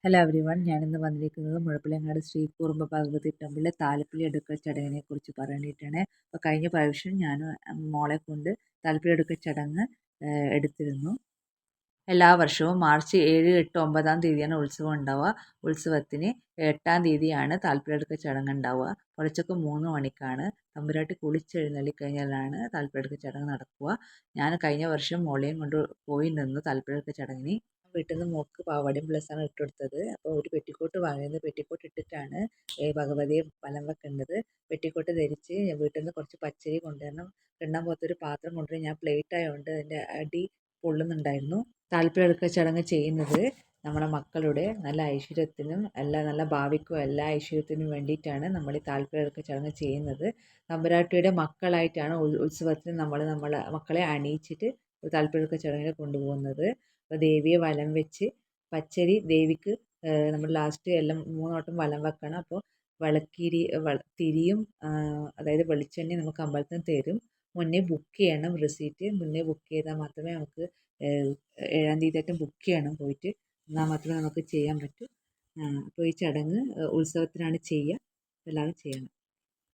Hello everyone, ഞാനിന്ന് വന്നിരിക്കുന്നത് മുഴപ്പിലങ്ങാട് ശ്രീ കുറുമ്പ ഭഗവതി ടെമ്പിളിലെ താലപ്പൊലി എടുക്കൽ ചടങ്ങിനെ കുറിച്ച് പറയാനായിട്ടാണ്. അപ്പോൾ കഴിഞ്ഞ പ്രാവശ്യം ഞാൻ മോളെ കൊണ്ട് താലപ്പൊലി എടുക്കൽ ചടങ്ങ് എടുത്തിരുന്നു. എല്ലാ വർഷവും മാർച്ച് 7, 8, 9 തീയതിയാണ് ഉത്സവം ഉണ്ടാവുക. ഉത്സവത്തിന് 8 തീയതിയാണ് താലപ്പൊലി എടുക്കൽ ചടങ്ങ് ഉണ്ടാവുക. പുലർച്ചക്ക് 3 മണിക്കാണ്. തമ്പുരാട്ടി കുളിച്ചെഴുന്നള്ളി കഴിഞ്ഞാലാണ് താലപ്പൊലി എടുക്കൽ ചടങ്ങ് നടക്കുക. ഞാൻ കഴിഞ്ഞ വർഷം മോളെയും കൊണ്ട് പോയി നിന്ന് താലപ്പൊലി എടുക്കൽ ചടങ്ങിന് വീട്ടിൽ നിന്ന് മോൾക്ക് പാവാടയും ബ്ലൗസാണ് ഇട്ടുകൊടുത്തത്. അപ്പോൾ ഒരു പെറ്റിക്കോട്ട് വാങ്ങിയത്. പെറ്റിക്കോട്ട് ഇട്ടിട്ടാണ് ഭഗവതിയെ വലം വെക്കേണ്ടത്. പെറ്റിക്കോട്ട് ധരിച്ച് വീട്ടിൽ നിന്ന് കുറച്ച് പച്ചരി കൊണ്ടുവരണം. കിണ്ണാൻ പോലത്തൊരു പാത്രം കൊണ്ടുവരും. ഞാൻ പ്ലേറ്റ് ആയതുകൊണ്ട് അതിൻ്റെ അടി പൊള്ളുന്നുണ്ടായിരുന്നു. താലപ്പൊലി എടുക്കൽ ചടങ്ങ് ചെയ്യുന്നത് നമ്മുടെ മക്കളുടെ നല്ല ഐശ്വര്യത്തിനും നല്ല ഭാവിക്കും എല്ലാ ഐശ്വര്യത്തിനും വേണ്ടിയിട്ടാണ് നമ്മൾ ഈ താലപ്പൊലി എടുക്കൽ ചടങ്ങ് ചെയ്യുന്നത്. തമ്പുരാട്ടിയുടെ മക്കളായിട്ടാണ് ഉത്സവത്തിന് നമ്മളെ മക്കളെ അണിയിച്ചിട്ട് താലപ്പൊലി എടുക്കൽ ചടങ്ങിന് കൊണ്ടുപോകുന്നത്. അപ്പോൾ ദേവിയെ വലം വെച്ച് പച്ചരി ദേവിക്ക് നമ്മൾ ലാസ്റ്റ് എല്ലാം 3 വട്ടം വലം വെക്കണം. അപ്പോൾ തിരിയും അതായത് വെളിച്ചെണ്ണ നമുക്ക് അമ്പലത്തിൽ നിന്ന് തരും. മുന്നേ ബുക്ക് ചെയ്യണം. റിസീറ്റ് മുന്നേ ബുക്ക് ചെയ്താൽ മാത്രമേ നമുക്ക് 7 തീയതിയായിട്ടും ബുക്ക് ചെയ്യണം പോയിട്ട്. എന്നാൽ മാത്രമേ നമുക്ക് ചെയ്യാൻ പറ്റൂ. അപ്പോൾ ഈ ചടങ്ങ് ഉത്സവത്തിനാണ് ചെയ്യുക. എല്ലാവരും ചെയ്യണം.